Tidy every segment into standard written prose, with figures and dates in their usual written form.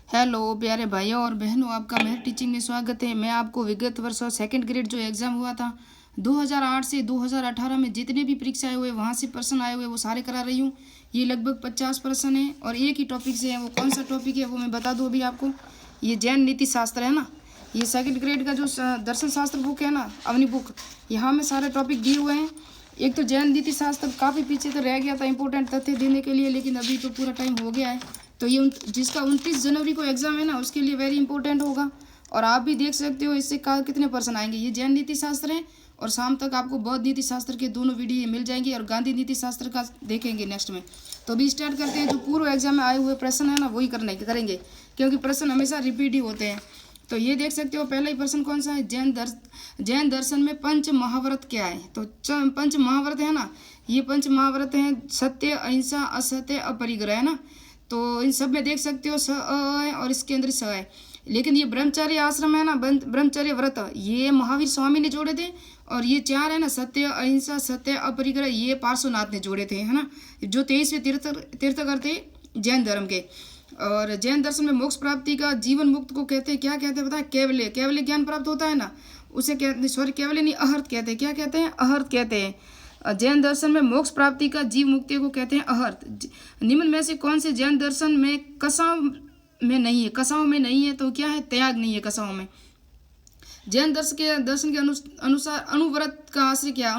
Hello प्यारे भाइयों और बहनों, आपका मेहर टीचिंग में स्वागत है। मैं आपको विगत वर्ष और सेकंड ग्रेड जो एग्ज़ाम हुआ था 2008 से 2018 में जितने भी परीक्षाएं हुए वहाँ से प्रश्न आए हुए वो सारे करा रही हूँ। ये लगभग 50 प्रश्न है और एक ही टॉपिक से है। वो कौन सा टॉपिक है वो मैं बता दूँ अभी आपको। ये जैन नीति शास्त्र है ना, ये सेकंड ग्रेड का जो दर्शन शास्त्र बुक है ना, अवनी बुक, यहाँ में सारे टॉपिक दिए हुए हैं। एक तो जैन नीति शास्त्र काफ़ी पीछे तो रह गया था इंपॉर्टेंट तथ्य देने के लिए, लेकिन अभी तो पूरा टाइम हो गया है। तो ये जिसका 29 जनवरी को एग्ज़ाम है ना, उसके लिए वेरी इंपॉर्टेंट होगा। और आप भी देख सकते हो इससे कितने पर्सन आएंगे। ये जैन नीति शास्त्र है और शाम तक आपको बौद्ध नीति शास्त्र के दोनों वीडियो मिल जाएंगे और गांधी नीति शास्त्र का देखेंगे नेक्स्ट में। तो अभी स्टार्ट करते हैं। जो पूर्व एग्जाम में आए हुए प्रश्न है ना वही करेंगे, क्योंकि प्रश्न हमेशा रिपीट ही होते हैं। तो ये देख सकते हो पहला ही प्रश्न कौन सा है, जैन दर्शन में पंच महाव्रत क्या है। तो पंच महाव्रत है ना, ये पंच महाव्रत हैं सत्य, अहिंसा, असत्य, अपरिग्रह है ना। तो इन सब में देख सकते हो स अ है और इसके अंदर स है। लेकिन ये ब्रह्मचर्य आश्रम है ना, ब्रह्मचर्य व्रत, ये महावीर स्वामी ने जोड़े थे। और ये चार है ना, सत्य, अहिंसा, सत्य, अपरिग्रह, ये पार्श्वनाथ ने जोड़े थे, है ना, जो 23वें तीर्थकर थे जैन धर्म के। और जैन दर्शन में मोक्ष प्राप्ति का जीवन मुक्त को कहते हैं, क्या कहते हैं बताए, कैवल्य। कैवल्य ज्ञान प्राप्त होता है ना, उसे कहते, सॉरी कैवल्य नहीं, अहर्त कहते हैं। क्या कहते हैं, अहर्त कहते हैं। जैन दर्शन में मोक्ष प्राप्ति का जीव मुक्ति को कहते हैं अहर्त। निम्न में से कौन से जैन दर्शन में कसाव में नहीं है, कसाव में नहीं है, तो क्या है, त्याग नहीं है कसाव में। जैन दर्शन के अनुसार अनुव्रत का आश्रय क्या है,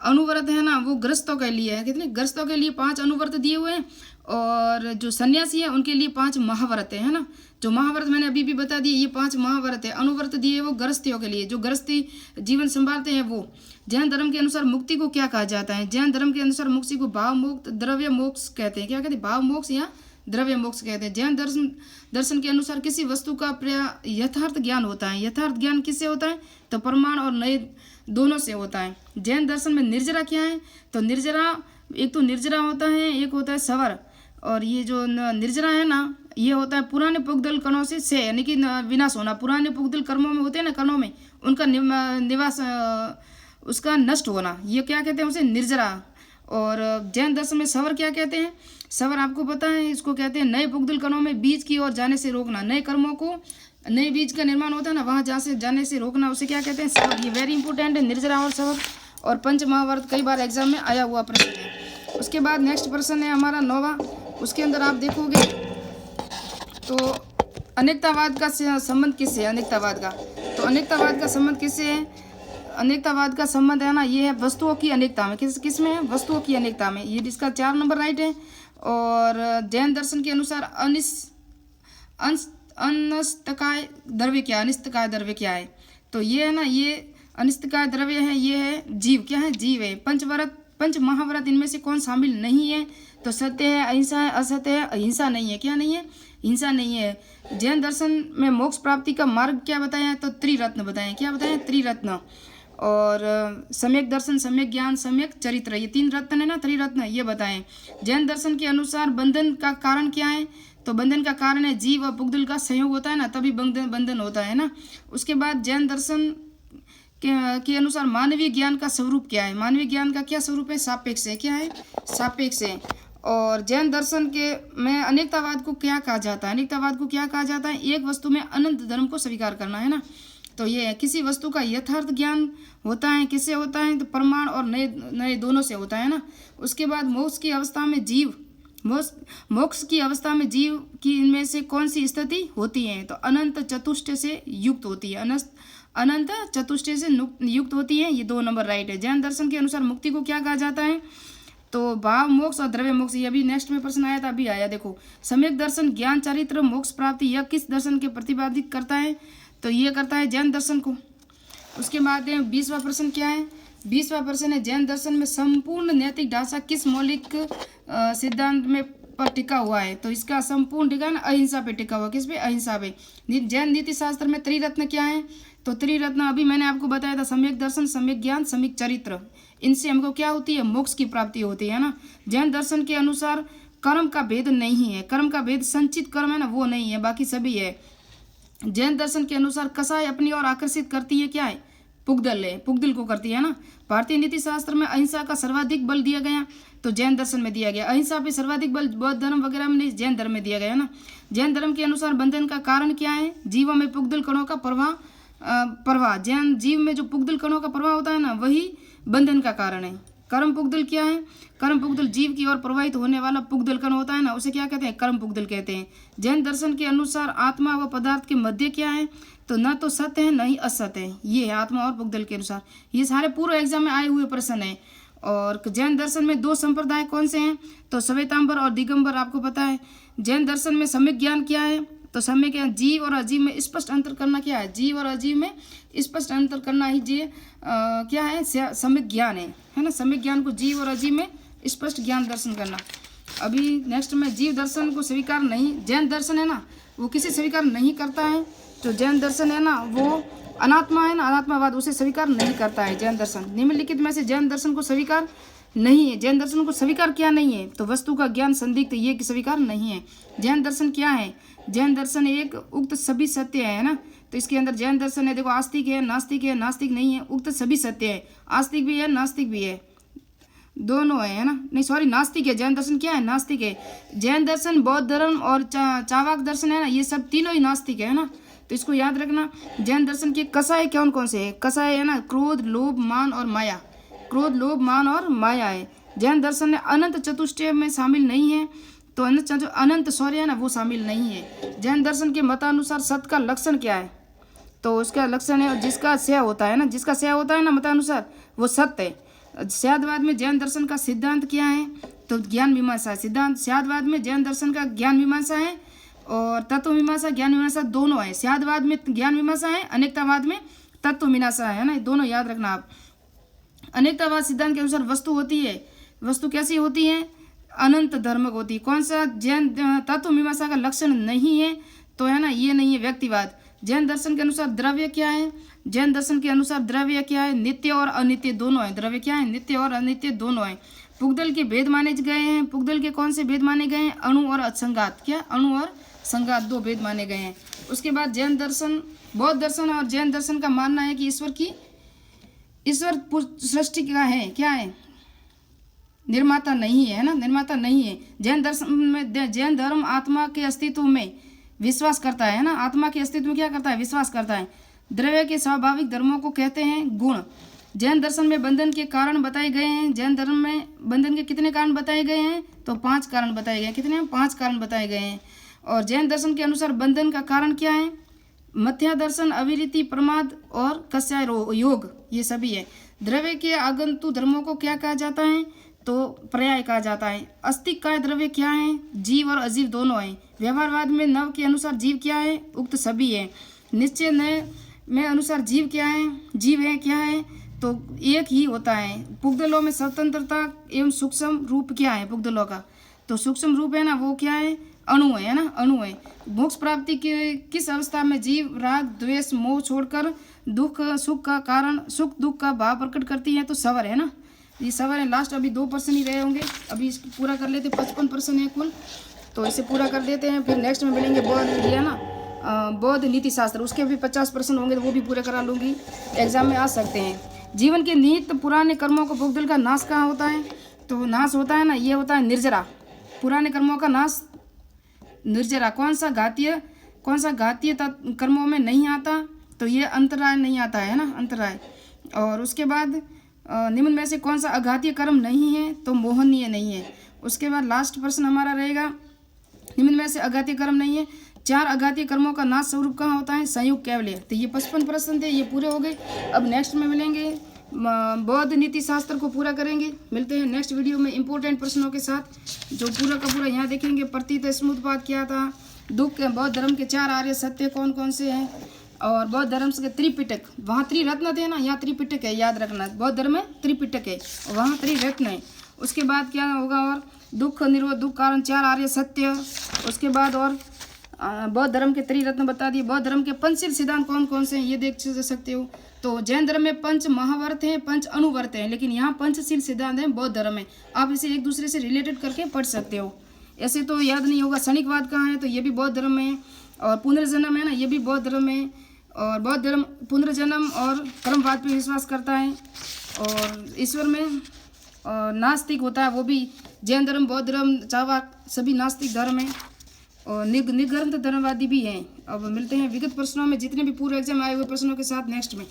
अनुव्रत है ना, वो ग्रस्तों के लिए है। कितने ग्रस्तों के लिए 5 अनुव्रत दिए हुए हैं, और जो सन्यासी है उनके लिए 5 महाव्रत है ना। जो महाव्रत मैंने अभी भी बता दिए, ये 5 महाव्रत है। अनुव्रत दिए वो गृहस्थियों के लिए, जो गृहस्थी जीवन संभालते हैं वो। जैन धर्म के अनुसार मुक्ति को क्या कहा जाता है, जैन धर्म के अनुसार मुक्ति को भाव मोक्ष, द्रव्य मोक्ष कहते हैं। क्या कहते हैं, भाव मोक्ष या द्रव्य मोक्ष कहते हैं। जैन दर्शन के अनुसार किसी वस्तु का यथार्थ ज्ञान होता है। यथार्थ ज्ञान किससे होता है, तो प्रमाण और नए दोनों से होता है। जैन दर्शन में निर्जरा क्या है, तो निर्जरा, एक तो निर्जरा होता है, एक होता है सवर। और ये जो निर्जरा है ना, ये होता है पुराने पुगदल कणों से यानी कि विनाश होना। पुराने पुगदल कर्मों में होते हैं ना, कणों में, उनका निवास, उसका नष्ट होना, ये क्या कहते हैं, उसे निर्जरा। और जैन दर्शन में सवर क्या कहते हैं, सवर आपको पता है, इसको कहते हैं नए पुगदल कणों में बीज की ओर जाने से रोकना। नए कर्मों को, नए बीज का निर्माण होता है ना, वहाँ जाने से रोकना, उसे क्या कहते हैं, सवर। ये वेरी इंपॉर्टेंट है, निर्जरा और सवर। और पंच महाभारत कई बार एग्जाम में आया हुआ प्रश्न है। उसके बाद नेक्स्ट प्रश्न है हमारा 9वां। उसके अंदर आप देखोगे तो अनेकतावाद का संबंध किससे है, अनेकतावाद का, तो अनेकतावाद का संबंध किससे है, अनेकतावाद का संबंध है ना, ये है वस्तुओं की अनेकता में। किस में है, वस्तुओं की अनेकता में। ये इसका 4 नंबर राइट है। और जैन दर्शन के अनुसार अनिष्टकाय द्रव्य क्या, अनिष्टकाय द्रव्य क्या है, तो ये है ना, ये अनिष्टकाय द्रव्य है, ये है जीव। क्या है, जीव है। पंच महाव्रत इनमें से कौन शामिल नहीं है, तो सत्य है, अहिंसा है, असत्य है, अहिंसा नहीं है। क्या नहीं है, हिंसा नहीं है। जैन दर्शन में मोक्ष प्राप्ति का मार्ग क्या बताया है, तो त्रिरत्न बताएं। क्या बताएं, त्रिरत्न। और सम्यक दर्शन, सम्यक ज्ञान, सम्यक चरित्र, ये 3 रत्न है ना, त्रिरत्न, ये बताएं। जैन दर्शन के अनुसार बंधन का कारण क्या है, तो बंधन का कारण है जीव और पुगदल का संयोग होता है ना, तभी बंधन होता है ना। उसके बाद जैन दर्शन के अनुसार मानवीय ज्ञान का स्वरूप क्या है, मानवीय ज्ञान का क्या स्वरूप है, सापेक्ष है। क्या है, सापेक्ष है। और जैन दर्शन के में अनेकतावाद को क्या कहा जाता है, अनेकतावाद को क्या कहा जाता है, एक वस्तु में अनंत धर्म को स्वीकार करना, है ना। तो ये है, किसी वस्तु का यथार्थ ज्ञान होता है, किससे होता है, तो प्रमाण और नए दोनों से होता है ना। उसके बाद मोक्ष की अवस्था में जीव, मोक्ष की अवस्था में जीव की इनमें से कौन सी स्थिति होती है, तो अनंत चतुष्ट से युक्त होती है, अनंत चतुष्ट से युक्त होती है। ये 2 नंबर राइट है। जैन दर्शन के अनुसार मुक्ति को क्या कहा जाता है, तो भाव मोक्ष और द्रव्य मोक्ष। ये अभी नेक्स्ट में प्रश्न आया था, अभी आया, देखो। सम्यक दर्शन ज्ञान चरित्र मोक्ष प्राप्ति, यह किस दर्शन के प्रतिपादित करता है, तो ये करता है जैन दर्शन को। उसके बाद 20वां प्रश्न क्या है, 20वां प्रश्न है जैन दर्शन में संपूर्ण नैतिक ढांचा किस मौलिक सिद्धांत में पर टिका हुआ है, तो इसका संपूर्ण ठिकाना अहिंसा पे टिका हुआ। किस पे, अहिंसा पे। जैन नीति शास्त्र में त्रिरत्न क्या है, तो त्रिरत्न अभी मैंने आपको बताया था, सम्यक दर्शन, सम्यक ज्ञान, सम्यक चरित्र। इनसे हमको क्या होती है, मोक्ष की प्राप्ति होती है ना। जैन दर्शन के अनुसार कर्म का भेद नहीं है, कर्म का भेद संचित कर्म है ना, वो नहीं है, बाकी सभी है। जैन दर्शन के अनुसार कसाय अपनी ओर आकर्षित करती है, क्या है, पुगदल है, पुगदल को करती है ना। भारतीय नीति शास्त्र में अहिंसा का सर्वाधिक बल दिया गया तो जैन दर्शन में दिया गया। अहिंसा पे सर्वाधिक बल बौद्ध धर्म वगैरह में नहीं, जैन धर्म में दिया गया है ना। जैन धर्म के अनुसार बंधन का कारण क्या है? जीवों में पुगदल कणों का प्रवाह। जैन जीव में जो पुगदल कणों का प्रवाह होता है ना, वही बंधन का कारण है। कर्म पुगदल क्या है? कर्म पुगदल जीव की ओर प्रवाहित होने वाला पुगदल कण होता है ना, उसे क्या कहते हैं? कर्म पुगदल कहते हैं। जैन दर्शन के अनुसार आत्मा व पदार्थ के मध्य क्या है? तो न तो सत्य है न ही असत्य है। ये है आत्मा और पुगदल के अनुसार। ये सारे पूर्व एग्जाम में आए हुए प्रश्न है। और जैन दर्शन में 2 संप्रदाय कौन से हैं? तो श्वेतांबर और दिगंबर, आपको पता है। जैन दर्शन में सम्यक ज्ञान क्या है? तो सम्यक ज्ञान जीव और अजीव में स्पष्ट अंतर करना क्या है? जीव और अजीव में स्पष्ट अंतर करना ही ये क्या है? सम्यक ज्ञान है ना। सम्यक ज्ञान को जीव और अजीव में स्पष्ट ज्ञान दर्शन करना। अभी नेक्स्ट में जीव दर्शन को स्वीकार नहीं, जैन दर्शन है ना वो किसे स्वीकार नहीं करता है? जो जैन दर्शन है ना वो अनात्मा है ना, अनात्मावाद, उसे स्वीकार नहीं करता है जैन दर्शन। निम्नलिखित में से जैन दर्शन को स्वीकार नहीं है। जैन दर्शन को स्वीकार क्या नहीं है? तो वस्तु का ज्ञान, संदिग्ध, ये स्वीकार नहीं है। जैन दर्शन क्या है? जैन दर्शन एक उक्त सभी सत्य है ना। तो इसके अंदर जैन दर्शन है, देखो आस्तिक है, नास्तिक है, नास्तिक नहीं है, उक्त सभी सत्य है। आस्तिक भी है, नास्तिक भी है, दोनों है ना। नहीं सॉरी, नास्तिक है। जैन दर्शन क्या है? नास्तिक है। जैन दर्शन, बौद्ध धर्म और चावाक दर्शन है ना, ये सब तीनों ही नास्तिक है ना। तो इसको याद रखना। जैन दर्शन के कसाय कौन कौन से है? कसाय है ना क्रोध, लोभ, मान और माया। क्रोध, लोभ, मान और माया है। जैन दर्शन में अनंत चतुष्टय में शामिल नहीं है। तो अनंत शौर्य है ना वो शामिल नहीं है। जैन दर्शन के मतानुसार सत्य का लक्षण क्या है? तो उसका लक्षण है जिसका क्षय होता है ना, जिसका क्षय होता है ना मतानुसार वो सत्य है। स्यादवाद में जैन दर्शन का सिद्धांत क्या है? तो ज्ञान मीमांसा सिद्धांत। स्यादवाद में जैन दर्शन का ज्ञान मीमांसा है और तत्व मीमांसा, ज्ञान मीमांसा दोनों है। स्यादवाद में ज्ञान मीमांसा है, अनेकतावाद में तत्व मीमांसा है ना, दोनों याद रखना आप। अनेकतावाद सिद्धांत के अनुसार वस्तु होती है, वस्तु कैसी होती है? अनंत धर्मक होती है। कौन सा? जैन तत्व मीमांसा का लक्षण नहीं है तो है ना, ये नहीं है व्यक्तिवाद। जैन दर्शन के अनुसार द्रव्य क्या है? जैन दर्शन के अनुसार द्रव्य क्या है? नित्य और अनित्य दोनों है। द्रव्य क्या है? नित्य और अनित्य दोनों है। पुगदल के भेद माने गए हैं। पुगदल के कौन से भेद माने गए हैं? अणु और असंगात। क्या? अणु और संगात 2 भेद माने गए हैं। उसके बाद जैन दर्शन, बौद्ध दर्शन और जैन दर्शन का मानना है कि ईश्वर सृष्टि का है, क्या है? निर्माता नहीं है ना, निर्माता नहीं है। जैन दर्शन में जैन धर्म आत्मा के अस्तित्व में विश्वास करता है ना, आत्मा के अस्तित्व में क्या करता है? विश्वास करता है। द्रव्य के स्वाभाविक धर्मों को कहते हैं गुण। जैन दर्शन में बंधन के कारण बताए गए हैं। जैन धर्म में बंधन के कितने कारण बताए गए हैं? तो 5 कारण बताए गए हैं। कितने? 5 कारण बताए गए हैं। और जैन दर्शन के अनुसार बंधन का कारण क्या है? मथ्या दर्शन, अविरति, प्रमाद और कस्याय योग, ये सभी है। द्रव्य के आगंतु धर्मों को क्या कहा जाता है? तो पर्याय कहा जाता है। अस्तिक का द्रव्य क्या है? जीव और अजीव दोनों है। व्यवहारवाद में नव के अनुसार जीव क्या है? उक्त सभी है। निश्चय नए में अनुसार जीव क्या है? जीव है क्या है? तो एक ही होता है। पुगदलों में स्वतंत्रता एवं सूक्ष्म रूप क्या है पुगदलों का? तो सूक्ष्म रूप है ना वो क्या है? अणु है ना, अणु है। मोक्ष प्राप्ति के किस अवस्था में जीव राग, द्वेष, मोह छोड़कर दुख सुख का कारण, सुख दुख का भाव प्रकट करती है? तो सवर है ना, ये सवर है। लास्ट अभी 2 प्रश्न ही रहे होंगे, अभी इसको पूरा कर लेते। 55 प्रश्न है कुल, तो इसे पूरा कर देते हैं। फिर नेक्स्ट में मिलेंगे बौद्ध, ये है ना बौद्ध नीति शास्त्र, उसके भी 50 प्रश्न होंगे, तो वो भी पूरे करा लूँगी, एग्जाम में आ सकते हैं। जीवन के निहित पुराने कर्मों को पुगदल का नाश कहाँ होता है? तो नाश होता है ना, ये होता है निर्जरा। पुराने कर्मों का नाश निर्जरा। कौन सा घातीय कर्मों में नहीं आता? तो ये अंतराय नहीं आता है ना, अंतराय। और उसके बाद निम्न में से कौन सा अघातीय कर्म नहीं है? तो मोहनीय नहीं है। उसके बाद लास्ट प्रश्न हमारा रहेगा, निम्न में से अघातीय कर्म नहीं है, 4 अघातीय कर्मों का नाश स्वरूप कहाँ होता है? संयुक्त कैवल्य। तो ये 55 प्रश्न थे, ये पूरे हो गए। अब नेक्स्ट में मिलेंगे, बौद्ध नीति शास्त्र को पूरा करेंगे। मिलते हैं नेक्स्ट वीडियो में इंपॉर्टेंट प्रश्नों के साथ, जो पूरा का पूरा यहाँ देखेंगे। प्रतीत स्मृतपात क्या था? दुख के बौद्ध धर्म के 4 आर्य सत्य कौन कौन से हैं? और बौद्ध धर्म से त्रिपिटक, वहाँ त्रिरत्न थे ना, यहाँ त्रिपिटक है, याद रखना। बौद्ध धर्म में त्रिपिटक है, वहाँ त्रिरत्न है। उसके बाद क्या होगा? और दुख निरोध, दुख कारण 4 आर्य सत्य। उसके बाद और बौद्ध धर्म के त्रिरत्न बता दिए। बौद्ध धर्म के पंचशील सिद्धांत कौन कौन से हैं ये देख सकते हो। तो जैन धर्म में 5 महाव्रत हैं, 5 अनुव्रत हैं, लेकिन यहाँ पंचशील सिद्धांत हैं बौद्ध धर्म में। आप इसे एक दूसरे से रिलेटेड करके पढ़ सकते हो, ऐसे तो याद नहीं होगा। क्षणिकवाद कहाँ है? तो ये भी बौद्ध धर्म में है। और पुनर्जन्म है ना, ये भी बौद्ध धर्म में। और बौद्ध धर्म पुनर्जन्म और कर्मवाद पर विश्वास करता है और ईश्वर में। और नास्तिक होता है, वो भी जैन धर्म, बौद्ध धर्म, चावाक सभी नास्तिक धर्म है और निग्रंथ धर्मवादी भी हैं। अब मिलते हैं विगत प्रश्नों में, जितने भी पूर्व एग्जाम आए हुए प्रश्नों के साथ नेक्स्ट में।